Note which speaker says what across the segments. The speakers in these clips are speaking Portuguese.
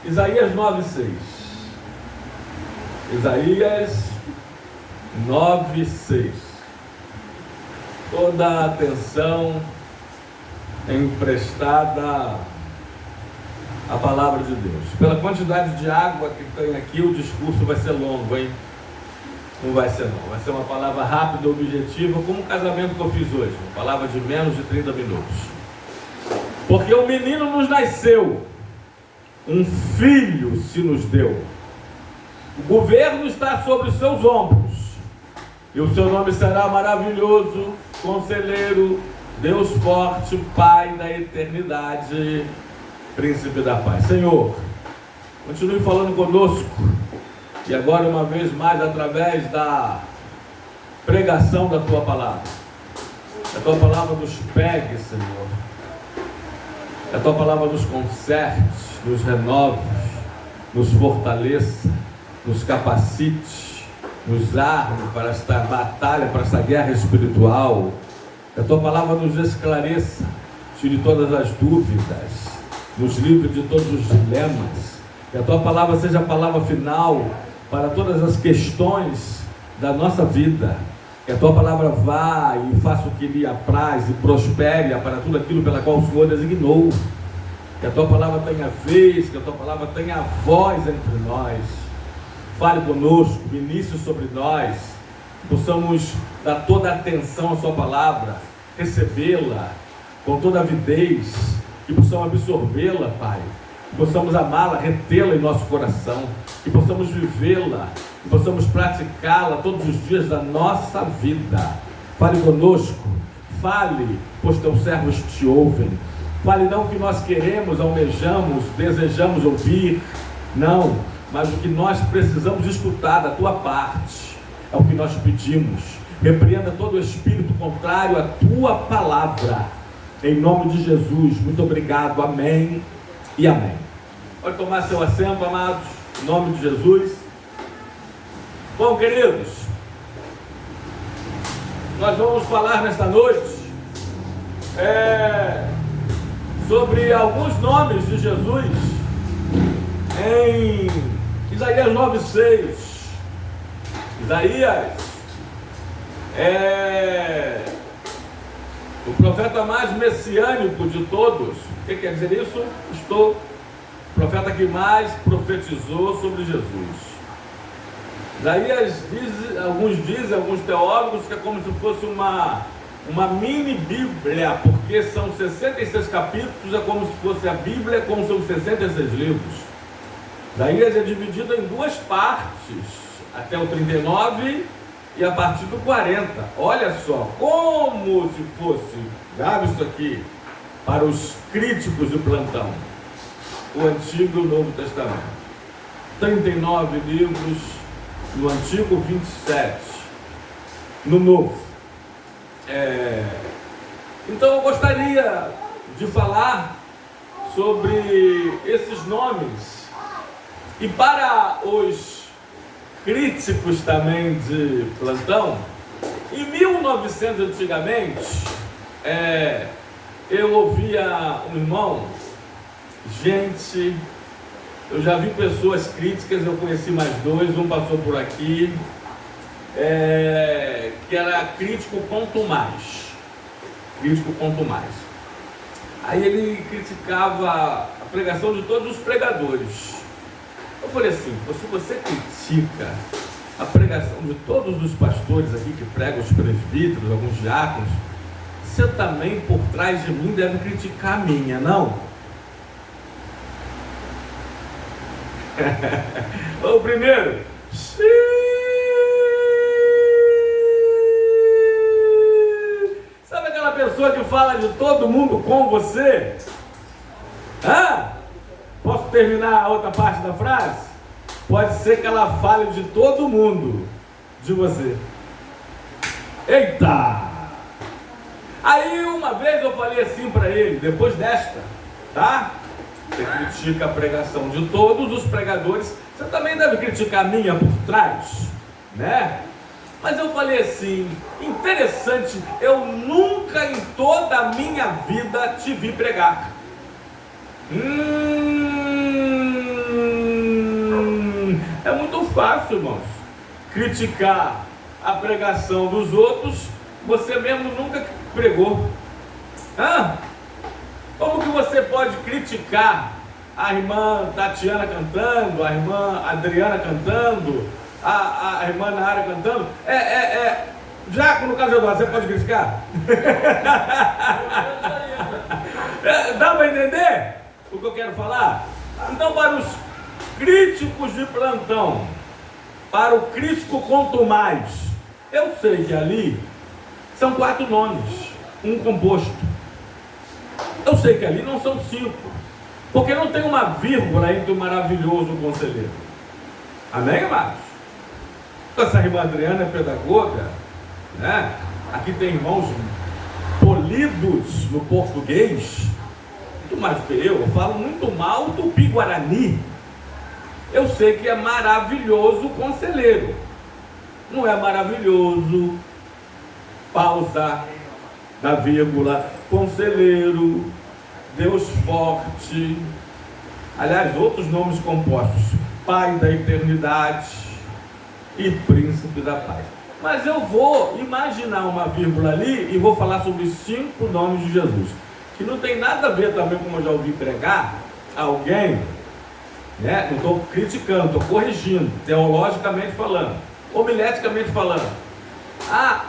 Speaker 1: Isaías 9:6. Isaías 9:6. Toda a atenção emprestada à palavra de Deus. Pela quantidade de água que tem aqui, o discurso vai ser longo, hein? Não vai ser não. Vai ser uma palavra rápida, objetiva, como o casamento que eu fiz hoje. Uma palavra de menos de 30 minutos. Porque um menino nos nasceu, um filho se nos deu. O governo está sobre os seus ombros. E o seu nome será maravilhoso, conselheiro, Deus forte, Pai da eternidade, Príncipe da paz. Senhor, continue falando conosco. E agora, uma vez mais, através da pregação da Tua palavra. Que a Tua palavra nos pegue, Senhor. Que a Tua palavra nos conserte, nos renove, nos fortaleça, nos capacite, nos arme para esta batalha, para esta guerra espiritual. Que a Tua palavra nos esclareça, tire todas as dúvidas, nos livre de todos os dilemas. Que a Tua palavra seja a palavra final para todas as questões da nossa vida. Que a Tua palavra vá e faça o que lhe apraz e prospere para tudo aquilo pela qual o Senhor designou. Que a Tua palavra tenha vez, que a Tua palavra tenha voz entre nós. Fale conosco, ministre sobre nós, possamos dar toda a atenção à Sua palavra, recebê-la com toda a avidez, que possamos absorvê-la, Pai, que possamos amá-la, retê-la em nosso coração, que possamos vivê-la, que possamos praticá-la todos os dias da nossa vida. Fale conosco, fale, pois Teus servos te ouvem. Fale não o que nós queremos, almejamos, desejamos ouvir, não, mas o que nós precisamos escutar da Tua parte, é o que nós pedimos. Repreenda todo o espírito contrário à Tua palavra, em nome de Jesus. Muito obrigado, amém e amém. Pode tomar seu assento, amados, em nome de Jesus. Bom, queridos, nós vamos falar nesta noite sobre alguns nomes de Jesus em Isaías 9:6. Isaías é o profeta mais messiânico de todos. O que quer dizer isso? O profeta que mais profetizou sobre Jesus. Isaías diz, alguns teólogos, que é como se fosse uma mini Bíblia, porque são 66 capítulos, é como se fosse a Bíblia, como são 66 livros. Isaías é dividido em duas partes, até o 39 e a partir do 40. Olha só, como se fosse, grave isso aqui, para os críticos de plantão, o Antigo e o Novo Testamento. 39 livros no Antigo, 27 no Novo. Então eu gostaria de falar sobre esses nomes. E para os críticos também de plantão, em 1900 antigamente, eu ouvia um irmão, eu já vi pessoas críticas, eu conheci mais dois, um passou por aqui, que era crítico contumaz. Aí ele criticava a pregação de todos os pregadores. Eu falei assim, se você critica a pregação de todos os pastores aqui que pregam, os presbíteros, alguns diáconos, você também por trás de mim deve criticar a minha, não? O primeiro, sabe aquela pessoa que fala de todo mundo com você? Posso terminar a outra parte da frase? Pode ser que ela fale de todo mundo, de você. Eita! Aí uma vez eu falei assim para ele, depois desta, tá? Você critica a pregação de todos os pregadores, você também deve criticar a minha por trás, né? Mas eu falei assim, interessante, eu nunca em toda a minha vida te vi pregar. Fácil, irmãos. Criticar a pregação dos outros, você mesmo nunca pregou. Como que você pode criticar a irmã Tatiana cantando, a irmã Adriana cantando, a irmã Nara cantando? Diácono Casador, você pode criticar? Dá para entender o que eu quero falar? Então, para os críticos de plantão, para o crítico contumaz, eu sei que ali são 4 nomes, um composto. Eu sei que ali não são 5, porque não tem uma vírgula entre o maravilhoso conselheiro. Amém, amados? Essa irmã Adriana é pedagoga, né? Aqui tem irmãos polidos no português, muito mais do que eu falo muito mal do Tupi-Guarani. Eu sei que é maravilhoso conselheiro. Não é maravilhoso, pausa, da vírgula, conselheiro, Deus forte, aliás, outros nomes compostos, Pai da eternidade e Príncipe da paz. Mas eu vou imaginar uma vírgula ali e vou falar sobre os 5 nomes de Jesus, que não tem nada a ver também, como eu já ouvi pregar, alguém, né? Não estou criticando, estou corrigindo, teologicamente falando, homileticamente falando.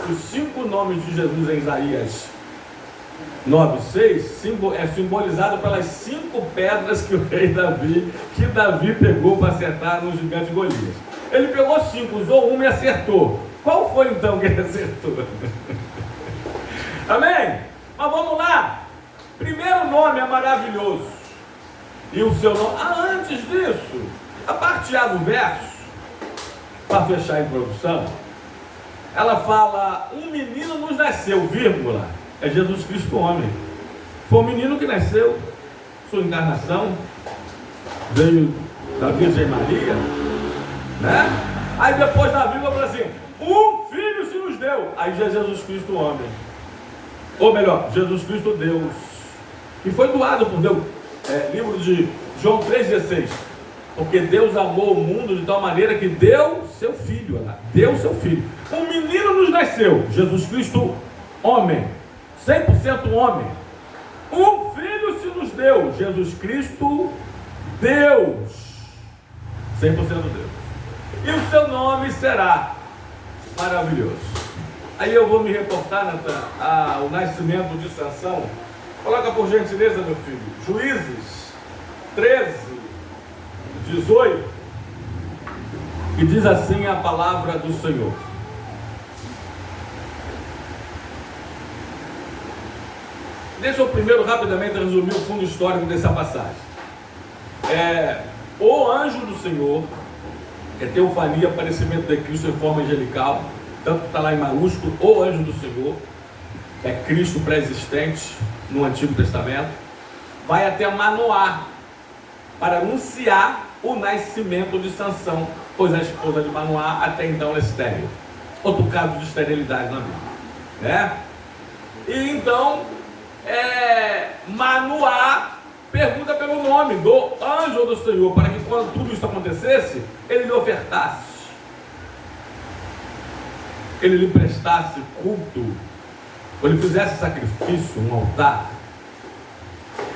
Speaker 1: Os 5 nomes de Jesus em Isaías 9:6 é simbolizado pelas 5 pedras que o rei Davi pegou para acertar no gigante Golias. Ele pegou 5, usou uma e acertou. Qual foi então que ele acertou? Amém? Mas vamos lá. Primeiro nome é maravilhoso. E o seu nome. Antes disso, a parte A do verso, para fechar a introdução, ela fala: um menino nos nasceu, vírgula, é Jesus Cristo homem. Foi um menino que nasceu, sua encarnação veio da Virgem Maria, né? Aí depois da vírgula fala assim: um filho se nos deu. Aí já é Jesus Cristo homem, ou melhor, Jesus Cristo Deus, que foi doado por Deus. Livro de João 3,16. Porque Deus amou o mundo de tal maneira que deu seu filho. Deu seu filho. Um menino nos nasceu, Jesus Cristo homem, 100% homem. Um filho se nos deu, Jesus Cristo Deus, 100% Deus. E o seu nome será maravilhoso. Aí eu vou me reportar, Natan, ao nascimento de Sansão. Coloca por gentileza, meu filho, Juízes 13:18, e diz assim a palavra do Senhor: deixa eu primeiro rapidamente resumir o fundo histórico dessa passagem. O anjo do Senhor, teofania, aparecimento de Cristo em forma angelical, tanto está lá em maiúsculo, o anjo do Senhor, é Cristo pré-existente no Antigo Testamento, vai até Manoá para anunciar o nascimento de Sansão, pois a esposa de Manoá até então é estéril. Outro caso de esterilidade na Bíblia, né? E então Manoá pergunta pelo nome do anjo do Senhor, para que quando tudo isso acontecesse, ele lhe ofertasse, ele lhe prestasse culto, ou ele fizesse sacrifício, um altar.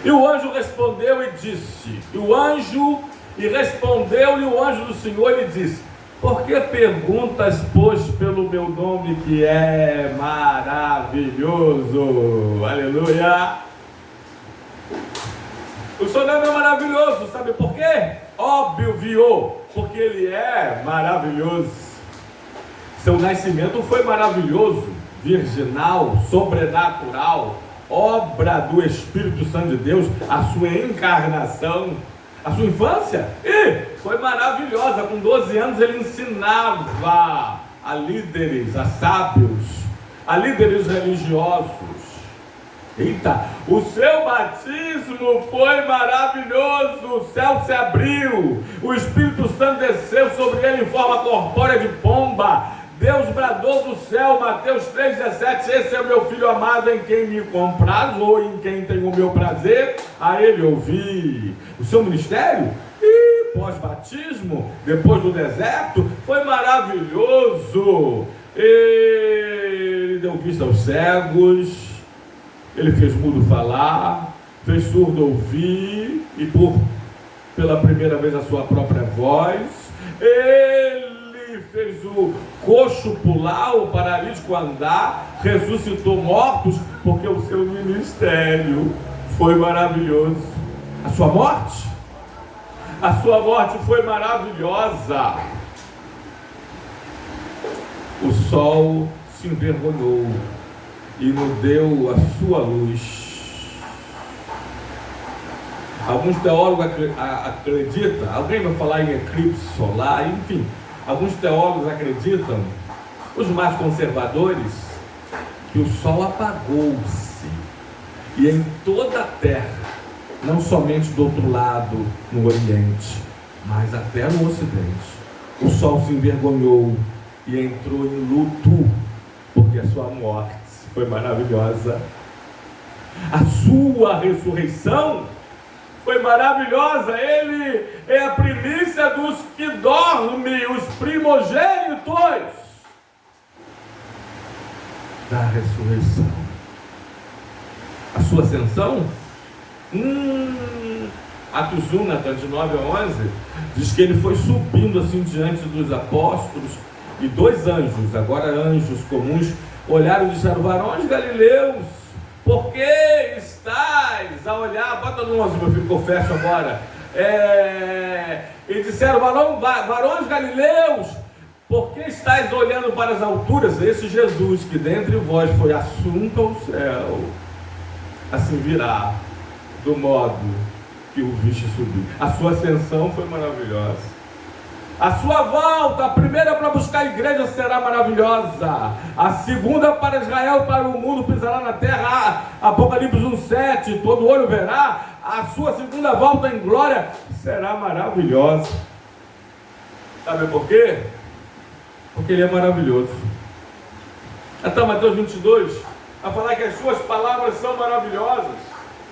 Speaker 1: E o anjo respondeu e disse, respondeu-lhe o anjo do Senhor e disse: por que perguntas, pois, pelo meu nome que é maravilhoso? Aleluia! O seu nome é maravilhoso, sabe por quê? Óbvio, porque ele é maravilhoso. Seu nascimento foi maravilhoso, virginal, sobrenatural, obra do Espírito Santo de Deus, a sua encarnação, a sua infância, e foi maravilhosa. Com 12 anos ele ensinava a líderes, a sábios, a líderes religiosos. Eita, o seu batismo foi maravilhoso, o céu se abriu, o Espírito Santo desceu sobre ele em forma corpórea de pomba. Deus bradou do céu, Mateus 3,17, esse é o meu filho amado em quem me comprazo, em quem tenho o meu prazer, a ele ouvi. O seu ministério? pós-batismo, depois do deserto, foi maravilhoso. Ele deu vista aos cegos, ele fez mudo falar, fez surdo ouvir, e pela primeira vez a sua própria voz. Ele fez o coxo pular, o paralítico andar, ressuscitou mortos, porque o seu ministério foi maravilhoso. A sua morte foi maravilhosa. O sol se envergonhou e nos deu a sua luz. Alguns teólogos acreditam, alguém vai falar em eclipse solar, enfim, alguns teólogos acreditam, os mais conservadores, que o sol apagou-se e em toda a terra, não somente do outro lado, no Oriente, mas até no Ocidente, o sol se envergonhou e entrou em luto, porque a sua morte foi maravilhosa. A sua ressurreição foi maravilhosa. Ele é a primícia dos que dormem, os primogênitos da ressurreição. A sua ascensão, Atos 1, de 9 a 11, diz que ele foi subindo assim diante dos apóstolos, e 2 anjos, agora anjos comuns, olharam e disseram: varões galileus, por que estáis a olhar? Bota no 11, meu filho, que eu fecho agora. E disseram: varões galileus, por que estáis olhando para as alturas? Esse Jesus que dentre vós foi assunto ao céu, assim virá, do modo que o viste subir. A sua ascensão foi maravilhosa. A sua volta, a primeira para buscar a igreja, será maravilhosa. A segunda para Israel, para o mundo, pisará na terra. Apocalipse 1:7, todo olho verá. A sua segunda volta em glória será maravilhosa. Sabe por quê? Porque ele é maravilhoso. Então, Mateus 22, a falar que as suas palavras são maravilhosas.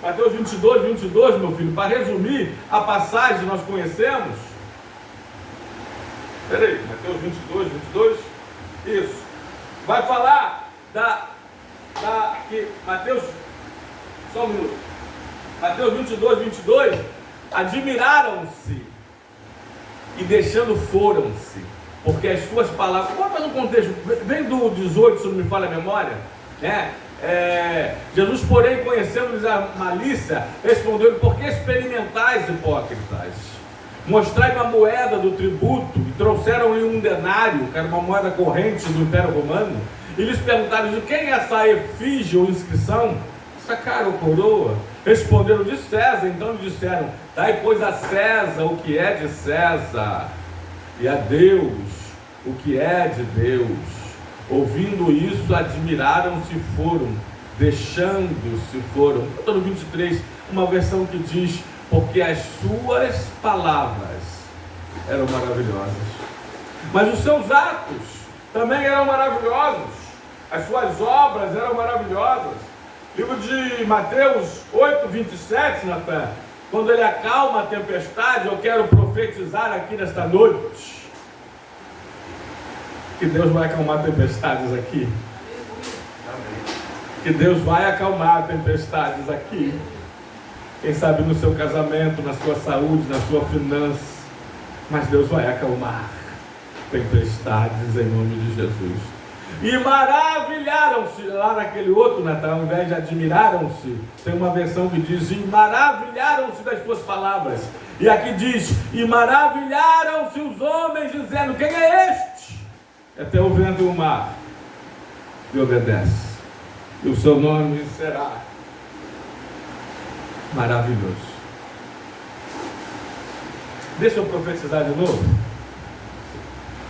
Speaker 1: Mateus 22, meu filho, para resumir a passagem que nós conhecemos. Peraí, Mateus 22, isso. Vai falar Mateus, só um minuto. Mateus 22, admiraram-se e deixando foram-se, porque as suas palavras, bota no contexto, vem do 18, se não me falha a memória, né? Jesus, porém, conhecendo-lhes a malícia, respondeu-lhe: por que experimentais, hipócritas? Mostrai uma moeda do tributo, e trouxeram-lhe um denário, que era uma moeda corrente do Império Romano, e lhes perguntaram: de quem é essa efígie ou inscrição? Essa cara ou coroa? Responderam: de César. Então lhe disseram: dai, pois, a César o que é de César, e a Deus o que é de Deus. Ouvindo isso, admiraram-se e foram, deixando-se foram. Eu estou no 23, uma versão que diz: porque as suas palavras eram maravilhosas, mas os seus atos também eram maravilhosos, as suas obras eram maravilhosas. Livro de Mateus 8:27, Natan, quando ele acalma a tempestade, eu quero profetizar aqui nesta noite que Deus vai acalmar tempestades aqui. Que Deus vai acalmar tempestades aqui. Quem sabe no seu casamento, na sua saúde, na sua finança. Mas Deus vai acalmar tempestades em nome de Jesus. E maravilharam-se, lá naquele outro Natal, ao invés de admiraram-se, tem uma versão que diz: e maravilharam-se das suas palavras. E aqui diz: e maravilharam-se os homens, dizendo: quem é este? Até o vento e o mar lhe obedece, e o seu nome será maravilhoso. Deixa eu profetizar de novo,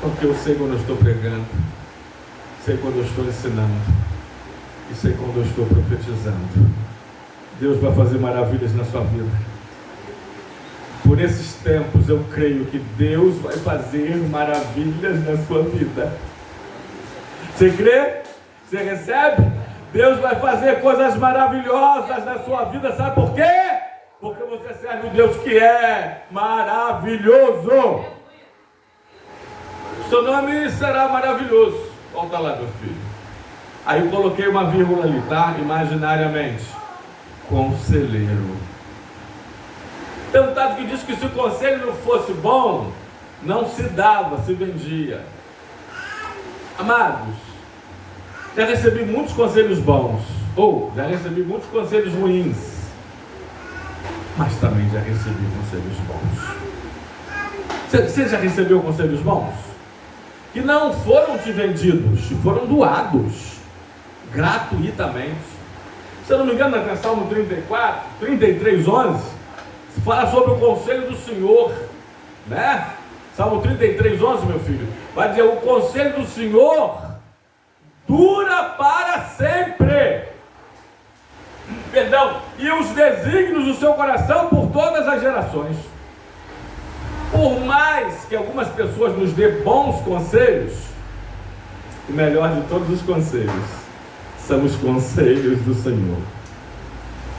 Speaker 1: porque eu sei quando eu estou pregando, sei quando eu estou ensinando, e sei quando eu estou profetizando. Deus vai fazer maravilhas na sua vida. Por esses tempos eu creio que Deus vai fazer maravilhas na sua vida. Você crê? Você recebe? Deus vai fazer coisas maravilhosas na sua vida. Sabe por quê? Porque porque você serve um Deus que é maravilhoso. Seu nome será maravilhoso. Volta lá, meu filho. Aí eu coloquei uma vírgula ali, tá? Imaginariamente. Conselheiro. Tem um ditado que diz que se o conselho não fosse bom, não se dava, se vendia. Amados, já recebi muitos conselhos bons, ou já recebi muitos conselhos ruins, mas também já recebi conselhos bons. Você já recebeu conselhos bons? Que não foram te vendidos, foram doados gratuitamente. Se eu não me engano, na Salmo 34, 33, 11, fala sobre o conselho do Senhor, né? Salmo 33, 11, meu filho, vai dizer: o conselho do Senhor dura para sempre. Perdão, e os desígnios do seu coração por todas as gerações. Por mais que algumas pessoas nos dê bons conselhos, o melhor de todos os conselhos são os conselhos do Senhor.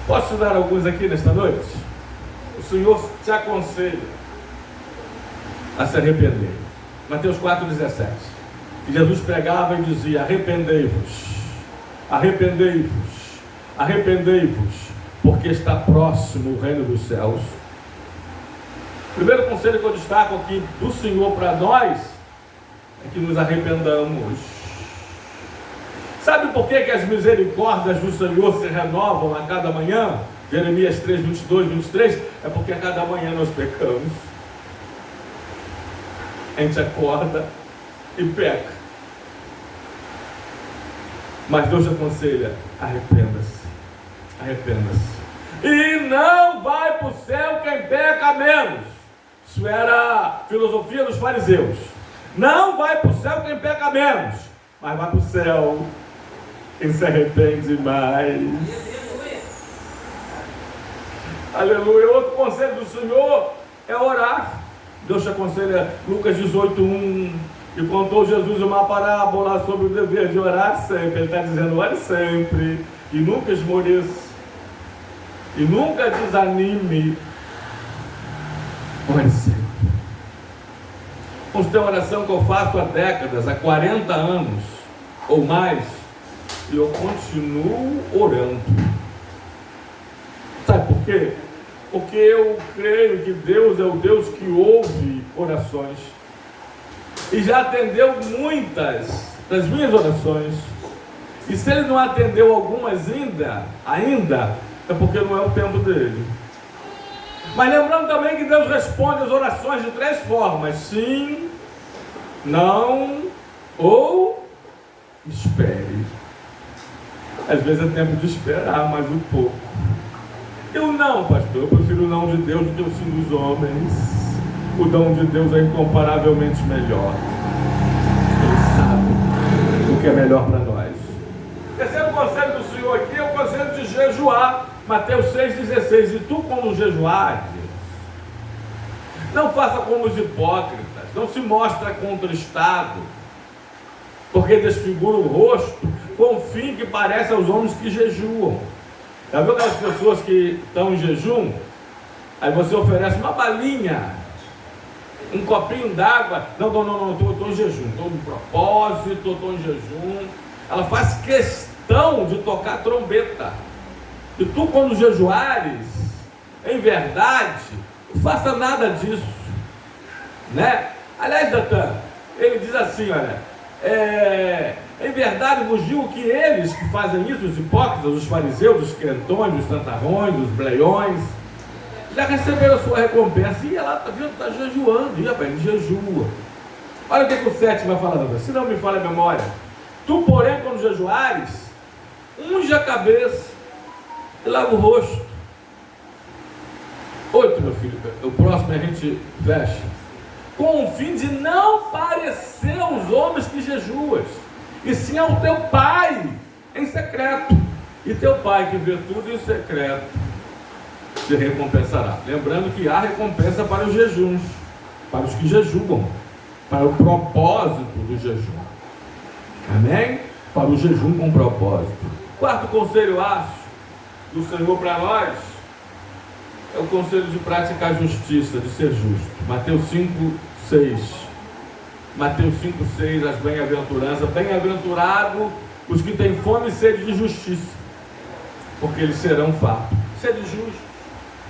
Speaker 1: Posso dar alguns aqui nesta noite? O Senhor te aconselha a se arrepender. Mateus 4,17. E Jesus pregava e dizia: arrependei-vos, arrependei-vos, arrependei-vos, porque está próximo o reino dos céus. O primeiro conselho que eu destaco aqui do Senhor para nós é que nos arrependamos. Sabe por que as misericórdias do Senhor se renovam a cada manhã? Jeremias 3, 22, 23. É porque a cada manhã nós pecamos. A gente acorda e peca. Mas Deus te aconselha: arrependa-se, arrependa-se. E não vai para o céu quem peca menos. Isso era a filosofia dos fariseus. Não vai para o céu quem peca menos, mas vai para o céu quem se arrepende mais. Aleluia. Outro conselho do Senhor é orar. Deus te aconselha, Lucas 18:1, e contou Jesus uma parábola sobre o dever de orar sempre. Ele está dizendo: ore sempre, e nunca esmoreça, e nunca desanime. Ore sempre. Tem uma oração que eu faço há décadas, há 40 anos ou mais, e eu continuo orando. Sabe por quê? Porque eu creio que Deus é o Deus que ouve orações e já atendeu muitas das minhas orações. E se Ele não atendeu algumas ainda é porque não é o tempo dele. Mas lembrando também que Deus responde as orações de 3 formas: sim, não ou espere. Às vezes é tempo de esperar mais um pouco. Eu não, pastor, eu prefiro o não de Deus do que o sim dos homens. O não de Deus é incomparavelmente melhor. Ele sabe o que é melhor para nós. O terceiro conselho do Senhor aqui é o conselho de jejuar. Mateus 6,16. E tu, quando jejuares, não faça como os hipócritas, não se mostra contristado, porque desfigura o rosto com o fim que parece aos homens que jejuam. Já viu aquelas pessoas que estão em jejum? Aí você oferece uma balinha, um copinho d'água. Não, estou em jejum, estou no propósito, estou em jejum. Ela faz questão de tocar trombeta. E tu, quando jejuares, em verdade, não faça nada disso, né? Aliás, Natan, ele diz assim, olha, em verdade vos digo que eles que fazem isso, os hipócritas, os fariseus, os crentões, os santarrões, os bleiões, já receberam a sua recompensa. E ela está jejuando, e rapaz, ele jejua. Olha o que o 7 vai falar, se não me falha a memória. Tu, porém, quando jejuares, unge a cabeça e lava o rosto. 8, meu filho, o próximo a gente fecha. Com o fim de não parecer aos homens que jejuas, e sim ao teu Pai em secreto. E teu Pai que vê tudo em secreto te recompensará. Lembrando que há recompensa para os jejuns, para os que jejuam, para o propósito do jejum. Amém? Para o jejum com propósito. Quarto conselho, acho, do Senhor para nós é o conselho de praticar a justiça, de ser justo. Mateus 5:6. Mateus 5:6, as bem-aventuranças. Bem-aventurado os que têm fome e sede de justiça, porque eles serão fartos. Sede justo.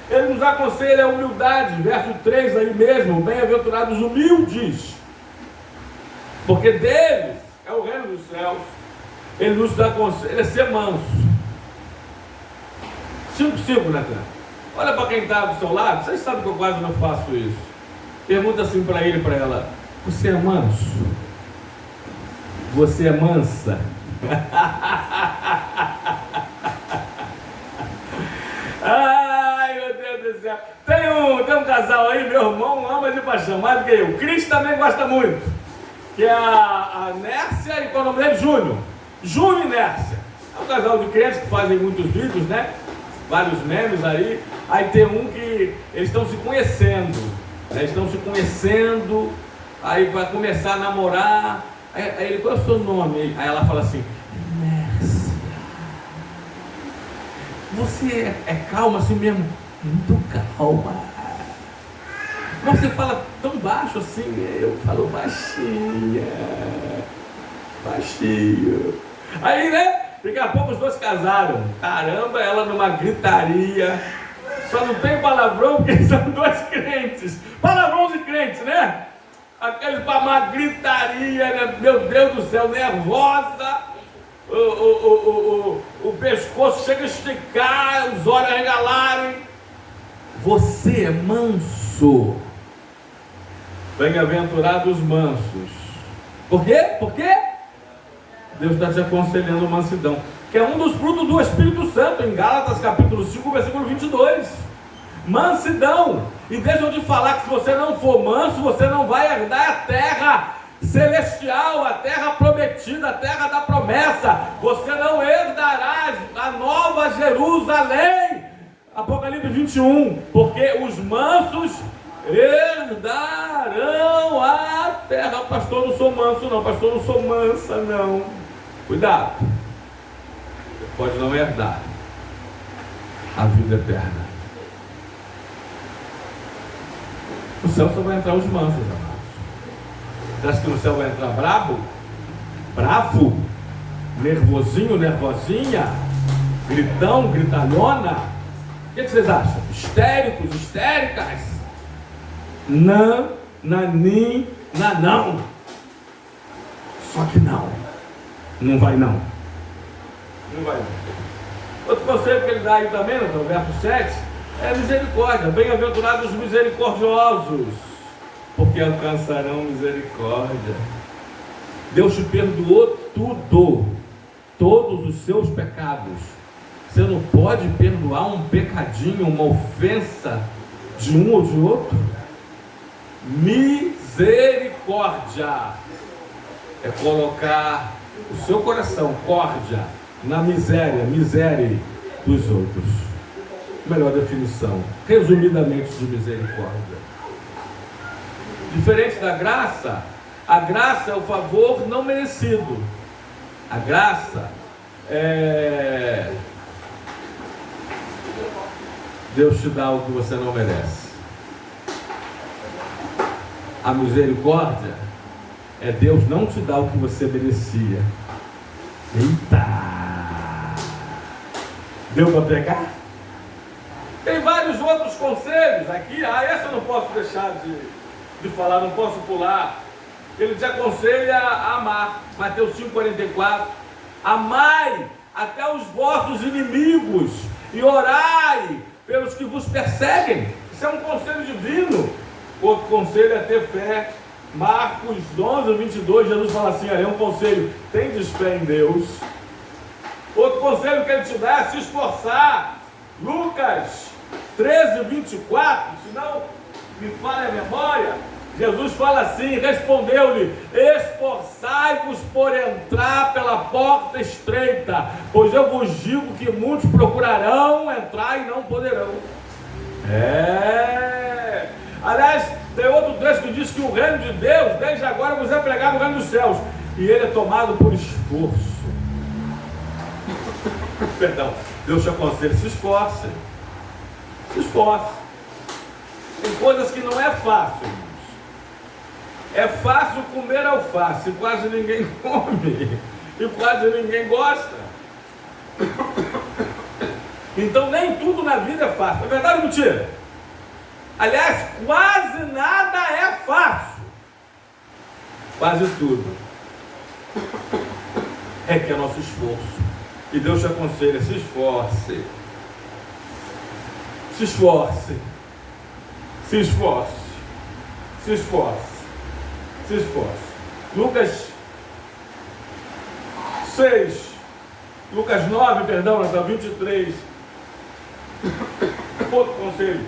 Speaker 1: Ele nos aconselha a humildade, verso 3 aí mesmo, bem-aventurados humildes, porque deles é o reino dos céus. Ele nos aconselha a ser manso. 5:5, Natan. Olha para quem está do seu lado, vocês sabem que eu quase não faço isso. Pergunta assim para ele e para ela: você é manso? Você é mansa? Ai, meu Deus do céu. Tem um casal aí, meu irmão ama de paixão, mais do que eu. O Cris também gosta muito, que é a Nércia e qual é o nome dele? Júnior e Nércia. É um casal de crentes que fazem muitos vídeos, né? Vários memes aí. Aí tem um que eles estão se conhecendo, né? Estão se conhecendo, aí vai começar a namorar. Aí ele: qual é o seu nome? Aí ela fala assim: Nércia. Você é calma assim mesmo? Muito calma. Mas você fala tão baixo assim. Eu falo baixinha. Baixinho. Aí, né? Daqui a pouco os dois casaram. Caramba, ela numa gritaria. Só não tem palavrão porque são dois crentes. Palavrão de crentes, né? Aquele para uma gritaria, né? Meu Deus do céu, nervosa. O pescoço chega a esticar, os olhos a regalarem. Você é manso. Bem-aventurados os mansos. Por quê? Por quê? Deus está te aconselhando mansidão, que é um dos frutos do Espírito Santo, em Gálatas capítulo 5, versículo 22. Mansidão. E deixa eu te falar que se você não for manso, você não vai herdar a terra celestial, a terra prometida, a terra da promessa. Você não herdará a nova Jerusalém. Apocalipse 21. Porque os mansos herdarão a terra. Pastor, não sou manso não. Pastor, não sou mansa não. Cuidado. Você pode não herdar a vida eterna. No céu só vai entrar os mansos, amados. Você acha que no céu vai entrar bravo? Bravo? Nervosinho, nervosinha? Gritão, gritalhona? O que vocês acham? Histéricos, histéricas? Não, nanim, nanão. Só que não. Não vai não. Não vai não. Outro conselho que ele dá aí também, no verso 7, é misericórdia. Bem-aventurados os misericordiosos, porque alcançarão misericórdia. Deus te perdoou tudo, todos os seus pecados. Você não pode perdoar um pecadinho, uma ofensa de um ou de outro. Misericórdia é colocar o seu coração, córdia, na miséria dos outros. Melhor definição, resumidamente, de misericórdia. Diferente da graça, a graça é o favor não merecido. A graça é Deus te dá o que você não merece. A misericórdia é Deus não te dar o que você merecia. Eita! Deu para pegar? Tem vários outros conselhos aqui. Essa eu não posso deixar de falar, não posso pular. Ele te aconselha a amar. Mateus 5,44. Amai até os vossos inimigos e orai pelos que vos perseguem. Isso é um conselho divino. Outro conselho é ter fé. Marcos 11:22, Jesus fala assim: é um conselho, tendes fé em Deus. Outro conselho que ele te dá é se esforçar. Lucas 13:24, se não me falha a memória, Jesus fala assim, respondeu-lhe: esforçai-vos por entrar pela porta estreita, pois eu vos digo que muitos procurarão entrar e não poderão. Aliás, tem outro texto que diz que o reino de Deus, desde agora, vos é pregado no reino dos céus, e ele é tomado por esforço. Perdão, Deus te aconselha, se esforce. Se esforce. Tem coisas que não é fácil, irmãos. É fácil comer alface, quase ninguém come e quase ninguém gosta. Então nem tudo na vida é fácil. É verdade ou mentira? Aliás, quase nada é fácil. Quase tudo requer nosso esforço. E Deus te aconselha, se esforce. Se esforce. Se esforce. Se esforce. Se esforce. Lucas 6, Lucas 9, perdão, até 23. Outro conselho.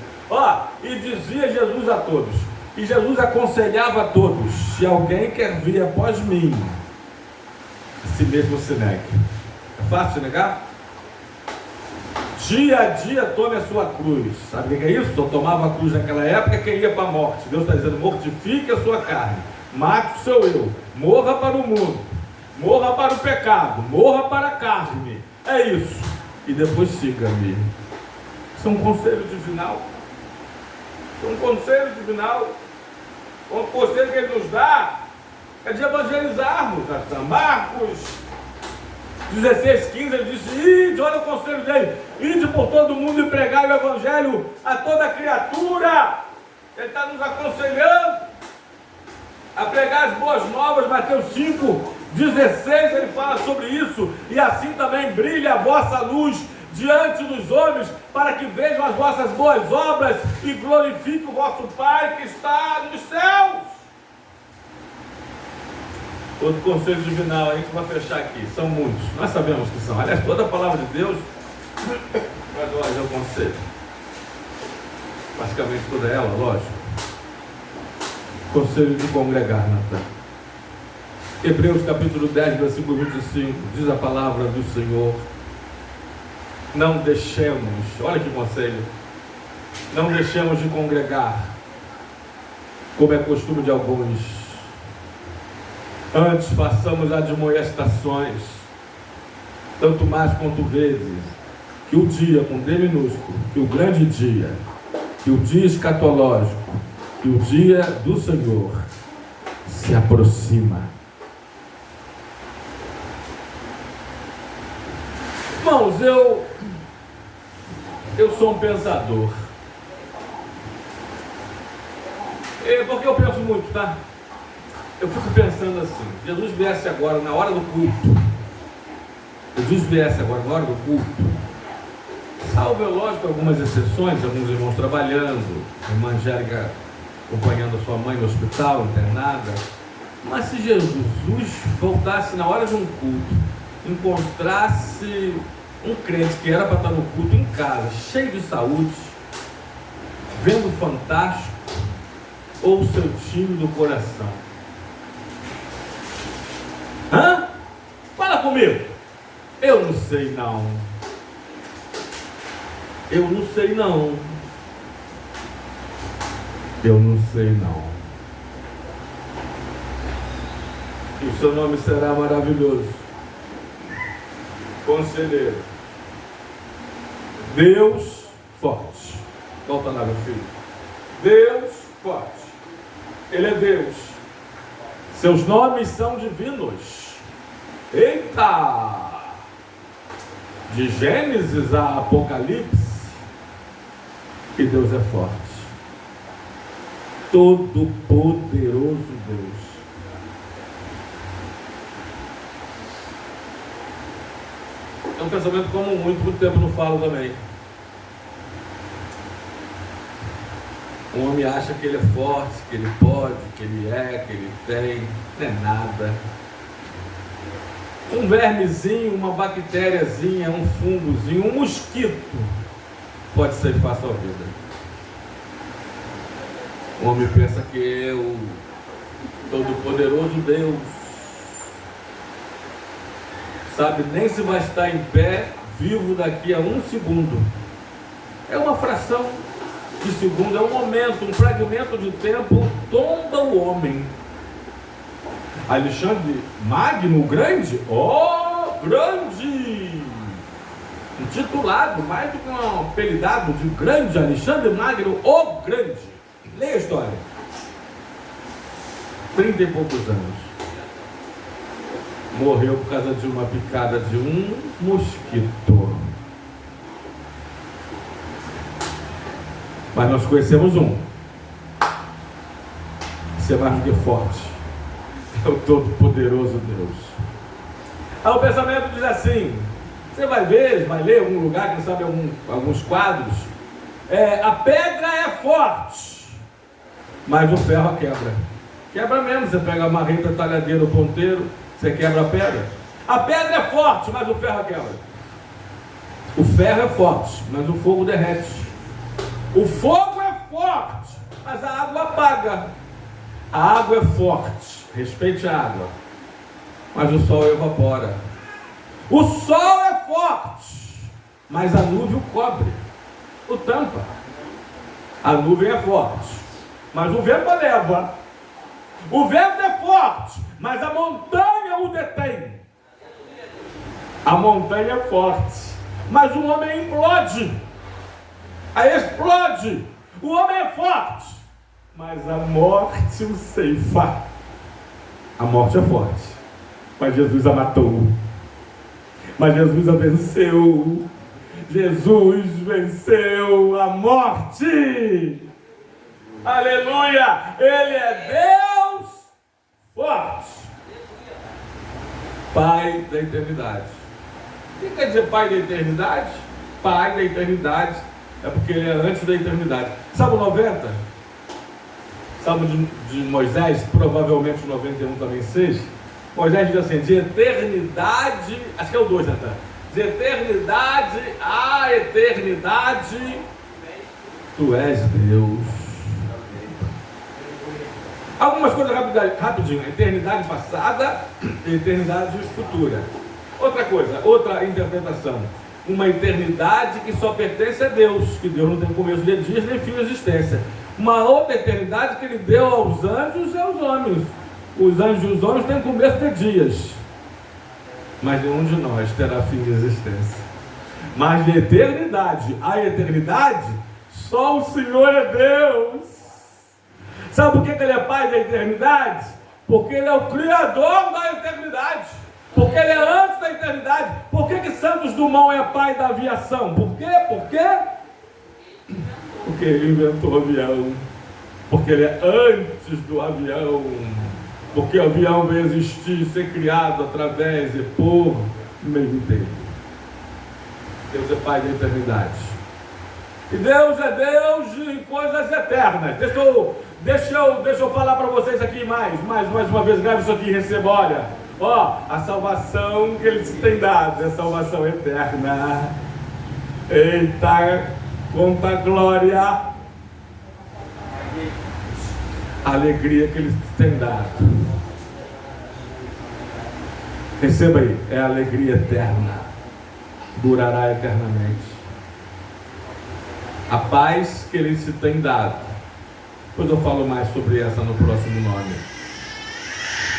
Speaker 1: E dizia Jesus a todos, e Jesus aconselhava a todos: se alguém quer vir após mim, a si mesmo se negue. É fácil negar? Dia a dia tome a sua cruz. Sabe o que é isso? Só tomava a cruz naquela época quem ia para a morte. Deus está dizendo: mortifique a sua carne, mate o seu eu, morra para o mundo, morra para o pecado, morra para a carne. É isso. E depois siga-me. Isso é um conselho divinal. Isso é um conselho divinal. O conselho que ele nos dá é de evangelizarmos. Marcos 16:15, ele disse: ide, olha o conselho dele, ide por todo mundo e pregai o evangelho a toda criatura. Ele está nos aconselhando a pregar as boas novas. Mateus 5:16, ele fala sobre isso. E assim também brilha a vossa luz diante dos homens, para que vejam as vossas boas obras e glorifiquem o vosso Pai que está nos céus. Outro conselho divinal, a gente vai fechar aqui, são muitos, nós sabemos que são, aliás, toda a palavra de Deus vai nós é o conselho, basicamente toda ela, lógico. Conselho de congregar, Natan. Hebreus capítulo 10, versículo 25, diz a palavra do Senhor: não deixemos, olha que conselho, não deixemos de congregar, como é costume de alguns. Antes façamos admoestações, tanto mais quanto vezes que o dia, com D minúsculo, que o grande dia, que o dia escatológico, que o dia do Senhor se aproxima. Irmãos, eu sou um pensador. Porque eu penso muito, tá? Eu fico pensando assim: Jesus viesse agora na hora do culto. Jesus viesse agora na hora do culto. Salvo, é lógico, algumas exceções, alguns irmãos trabalhando, a irmã Angélica acompanhando a sua mãe no hospital, internada. Mas se Jesus voltasse na hora de um culto, encontrasse um crente que era para estar no culto em casa, cheio de saúde, vendo o Fantástico, ou o seu time do coração? Fala comigo. Eu não sei não. Eu não sei não. Eu não sei não. E o seu nome será maravilhoso. Conselheiro. Deus forte. Volta lá, meu filho. Deus forte. Ele é Deus. Seus nomes são divinos. Eita! De Gênesis a Apocalipse, que Deus é forte. Todo poderoso Deus. É um pensamento comum, muito tempo não falo também. O homem acha que ele é forte, que ele pode, que ele é, que ele tem. Não é nada. Um vermezinho, uma bactériazinha, um fungozinho, um mosquito pode ceifar a sua vida. O homem pensa que é o todo-poderoso Deus. Sabe nem se vai estar em pé, vivo daqui a um segundo. É uma fração de segundo, é um momento, um fragmento de tempo, tomba o homem. Alexandre Magno, o grande? Oh, grande! intitulado, mais do que um apelidado de grande Alexandre Magno, o Grande. Leia a história. 30 e poucos anos. Morreu por causa de uma picada de um mosquito. Mas nós conhecemos um. Isso é mais do que forte. É o Todo-Poderoso Deus. Aí o pensamento diz assim: você vai ver, vai ler em algum lugar, quem sabe alguns quadros. A pedra é forte, mas o ferro a quebra. Quebra mesmo. Você pega a marreta, a talhadeira, o ponteiro, você quebra a pedra. A pedra é forte, mas o ferro a quebra. O ferro é forte, mas o fogo derrete. O fogo é forte, mas a água apaga. A água é forte, respeite a água, mas o sol evapora. O sol é forte, mas a nuvem o cobre, o tampa. A nuvem é forte, mas o vento a leva. O vento é forte, mas a montanha o detém. A montanha é forte, mas o homem implode. Aí explode. O homem é forte, mas a morte o ceifa. A morte é forte, mas Jesus a matou. Mas Jesus a venceu. Jesus venceu a morte. Aleluia! Ele é Deus forte. Pai da eternidade. O que quer dizer Pai da eternidade? Pai da eternidade é porque ele é antes da eternidade. Salmo 90, Salmo de Moisés, provavelmente 91 também seja. Moisés diz assim: de eternidade, acho que é o 2 até, de eternidade a eternidade, tu és Deus. Algumas coisas rapidinho: eternidade passada e eternidade futura. Outra coisa, outra interpretação: uma eternidade que só pertence a Deus, que Deus não tem começo de dias nem fim de existência. Uma outra eternidade que ele deu aos anjos e aos homens. Os anjos e os homens têm começo de dias, mas nenhum de nós terá fim de existência. Mas de eternidade a eternidade, só o Senhor é Deus. Sabe por que ele é Pai da eternidade? Porque ele é o Criador da eternidade. Porque ele é antes da eternidade. Por que Santos Dumont é pai da aviação? Por quê? Porque ele inventou o avião. Porque ele é antes do avião. Porque o avião veio existir, ser criado através e por meio dele. Deus é Pai da eternidade. E Deus é Deus de coisas eternas. Deixa eu falar para vocês aqui mais uma vez, grave isso aqui e receba, olha. A salvação que Ele te tem dado é salvação eterna. Eita, quanta glória! A alegria que Ele te tem dado. Receba aí, é a alegria eterna. Durará eternamente. A paz que Ele te tem dado. Depois eu falo mais sobre essa no próximo nome.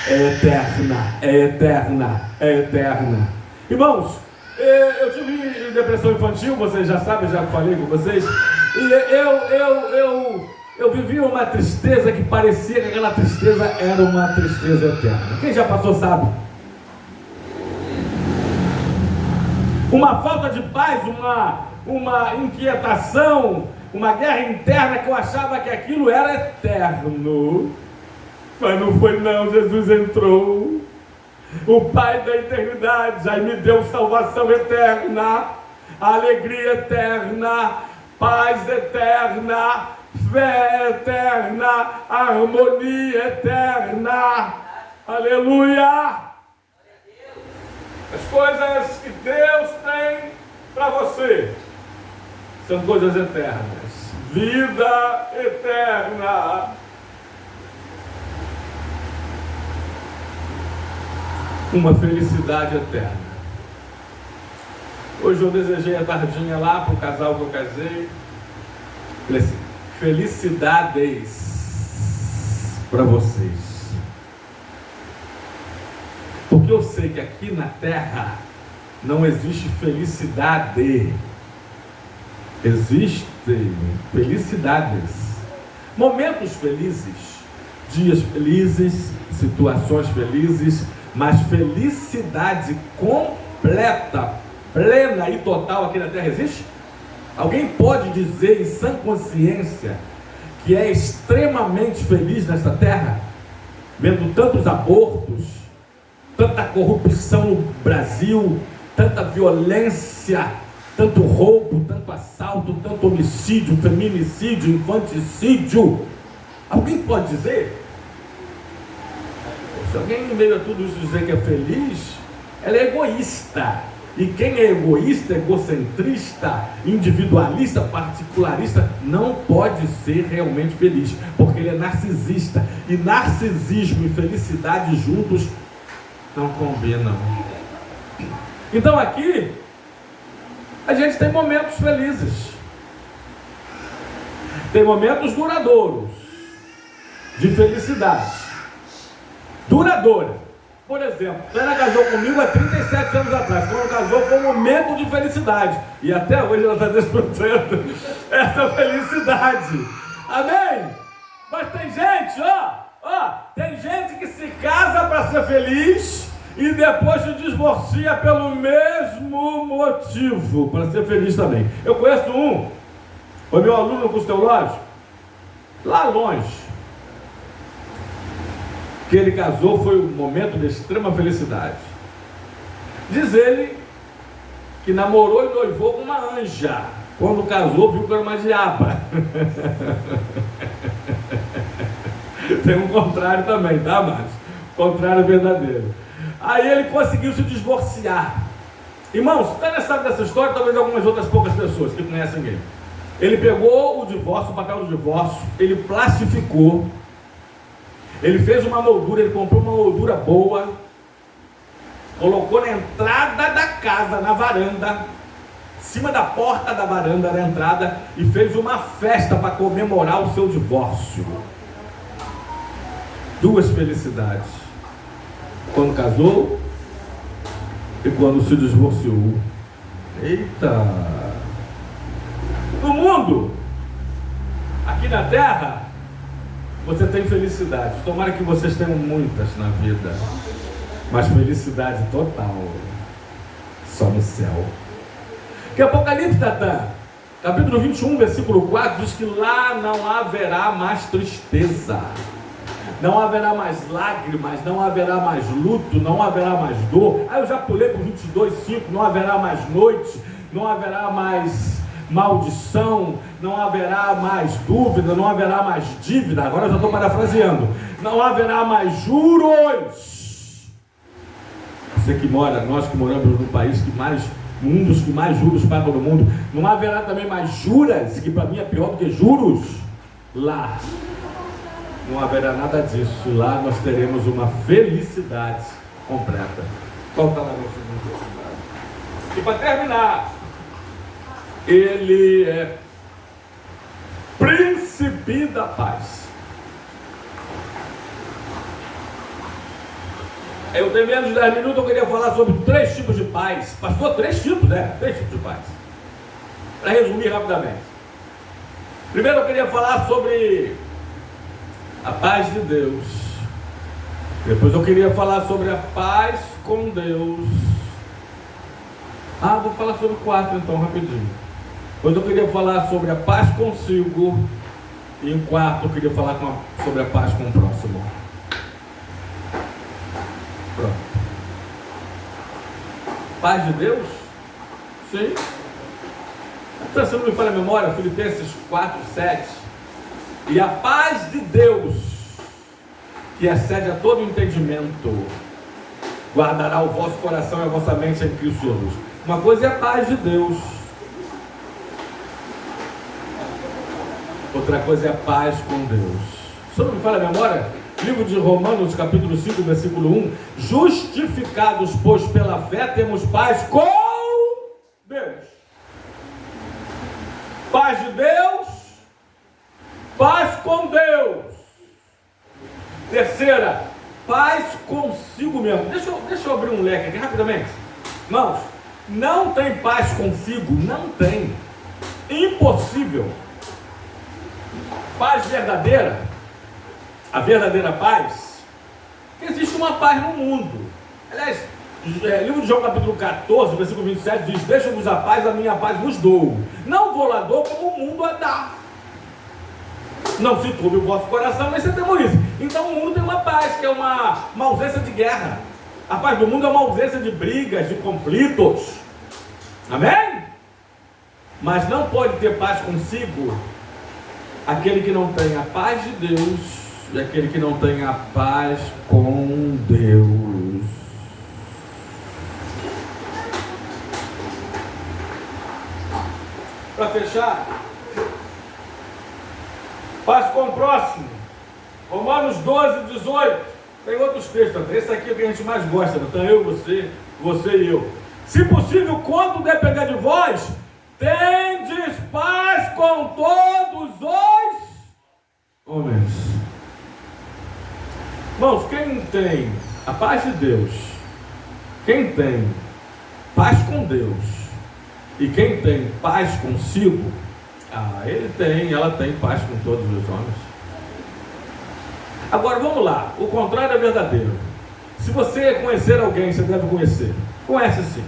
Speaker 1: É eterna, é eterna, é eterna. Irmãos, eu tive depressão infantil, vocês já sabem, já falei com vocês. E eu vivia uma tristeza que parecia que aquela tristeza era uma tristeza eterna. Quem já passou sabe. Uma falta de paz, uma inquietação, uma guerra interna que eu achava que aquilo era eterno. Mas não foi não, Jesus entrou. O Pai da eternidade já me deu salvação eterna, alegria eterna, paz eterna, fé eterna, harmonia eterna. Aleluia! As coisas que Deus tem para você são coisas eternas. Vida eterna. Uma felicidade eterna. Hoje eu desejei a tardinha lá para o casal que eu casei. Falei assim: felicidades para vocês. Porque eu sei que aqui na terra não existe felicidade. Existem felicidades, momentos felizes, dias felizes, situações felizes, mas felicidade completa, plena e total aqui na Terra existe? Alguém pode dizer em sã consciência que é extremamente feliz nesta Terra, vendo tantos abortos, tanta corrupção no Brasil, tanta violência, tanto roubo, tanto assalto, tanto homicídio, feminicídio, infanticídio? Alguém pode dizer? Se alguém em meio a tudo isso dizer que é feliz, ela é egoísta. E quem é egoísta, egocentrista, individualista, particularista, não pode ser realmente feliz, porque ele é narcisista. E narcisismo e felicidade juntos não combinam. Então aqui, a gente tem momentos felizes. Tem momentos duradouros, de felicidade. Duradoura. Por exemplo, Ana casou comigo há 37 anos atrás. Quando casou foi um momento de felicidade. E até hoje ela está desfrutando essa felicidade. Amém? Mas tem gente, tem gente que se casa para ser feliz e depois se divorcia pelo mesmo motivo, para ser feliz também. Eu conheço um, foi meu aluno no curso teológico, lá longe. Que ele casou foi um momento de extrema felicidade. Diz ele que namorou e noivou com uma anja. Quando casou, viu que era uma diaba. Tem um contrário também, tá, Márcio? Contrário verdadeiro. Aí ele conseguiu se divorciar. Irmãos, você não sabe dessa história, talvez algumas outras poucas pessoas que conhecem ele. Ele pegou o divórcio, o papel do divórcio, ele plastificou. Ele fez uma moldura, ele comprou uma moldura boa, colocou na entrada da casa, na varanda, em cima da porta da varanda, na entrada, e fez uma festa para comemorar o seu divórcio. Duas felicidades: quando casou e quando se divorciou. Eita! No mundo, aqui na terra, você tem felicidade. Tomara que vocês tenham muitas na vida, mas felicidade total só no céu. Que Apocalipse, Tatã, capítulo 21, versículo 4, diz que lá não haverá mais tristeza, não haverá mais lágrimas, não haverá mais luto, não haverá mais dor. Aí eu já pulei para o 22:5, não haverá mais noite, não haverá mais maldição, não haverá mais dúvida, não haverá mais dívida. Agora eu já estou parafraseando. Não haverá mais juros. Você que mora, nós que moramos no país que mais, um dos que mais juros pagam no mundo, não haverá também mais juras, que para mim é pior do que juros. Lá não haverá nada disso. Lá nós teremos uma felicidade completa. Qual está lá no segundo? E para terminar, ele é príncipe da paz. Eu tenho menos de 10 minutos, eu queria falar sobre 3 tipos de paz. Pastor, 3 tipos, né? 3 tipos de paz. Para resumir rapidamente. Primeiro eu queria falar sobre a paz de Deus. Depois eu queria falar sobre a paz com Deus. Vou falar sobre 4 então, rapidinho. Depois eu queria falar sobre a paz consigo. E em quarto eu queria falar sobre a paz com o próximo. Pronto. Paz de Deus? Sim. Então, se não me falha a memória, Filipenses 4:7. E a paz de Deus, que excede a todo entendimento, guardará o vosso coração e a vossa mente em Cristo Jesus. Uma coisa é a paz de Deus, outra coisa é a paz com Deus. Se não me falha a memória, livro de Romanos, capítulo 5, versículo 1. Justificados, pois, pela fé, temos paz com Deus. Paz de Deus, paz com Deus. Terceira, paz consigo mesmo. Deixa eu abrir um leque aqui rapidamente. Irmãos, não tem paz consigo, não tem. Impossível. Paz verdadeira, a verdadeira paz, que existe uma paz no mundo. Aliás, livro de João capítulo 14, versículo 27 diz: deixa-vos a paz, a minha paz vos dou. Não vou lá dou como o mundo a dá. Não se turbe o vosso coração, nem se atemorize. Então o mundo tem uma paz, que é uma ausência de guerra. A paz do mundo é uma ausência de brigas, de conflitos. Amém? Mas não pode ter paz consigo aquele que não tem a paz de Deus e aquele que não tem a paz com Deus. Para fechar, paz com o próximo. Romanos 12, 18. Tem outros textos, esse aqui é o que a gente mais gosta, então eu, você e eu. Se possível, quando depender de vós, tendes paz com todos os homens. Irmãos, quem tem a paz de Deus, quem tem paz com Deus e quem tem paz consigo, ela tem paz com todos os homens. Agora vamos lá, o contrário é verdadeiro. Se você conhecer alguém, você deve conhece sim,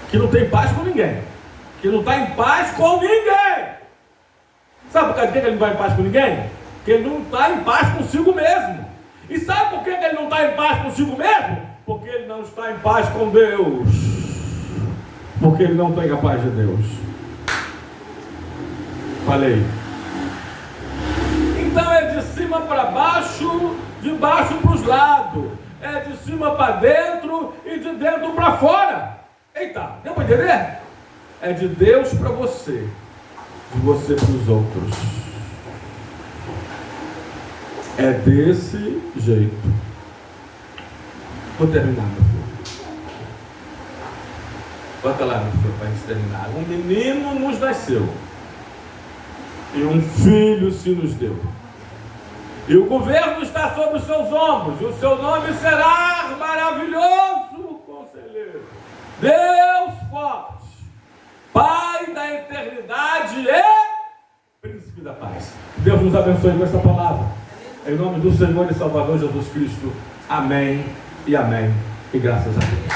Speaker 1: que não tem paz com ninguém, que não está em paz com ninguém. Sabe por causa de que ele não está em paz com ninguém? Porque ele não está em paz consigo mesmo. E sabe por que ele não está em paz consigo mesmo? Porque ele não está em paz com Deus. Porque ele não tem a paz de Deus. Falei. Então é de cima para baixo, de baixo para os lados. É de cima para dentro e de dentro para fora. Eita, deu para entender? É de Deus para você, de você para os outros. É desse jeito. Vou terminar, meu filho. Bota lá, meu filho, para a gente terminar. Um menino nos nasceu e um filho se nos deu. E o governo está sobre os seus ombros, e o seu nome será maravilhoso conselheiro, Deus forte, Pai da eternidade e Príncipe da paz. Deus nos abençoe com esta palavra. Em nome do Senhor e Salvador Jesus Cristo. Amém e amém. E graças a Deus.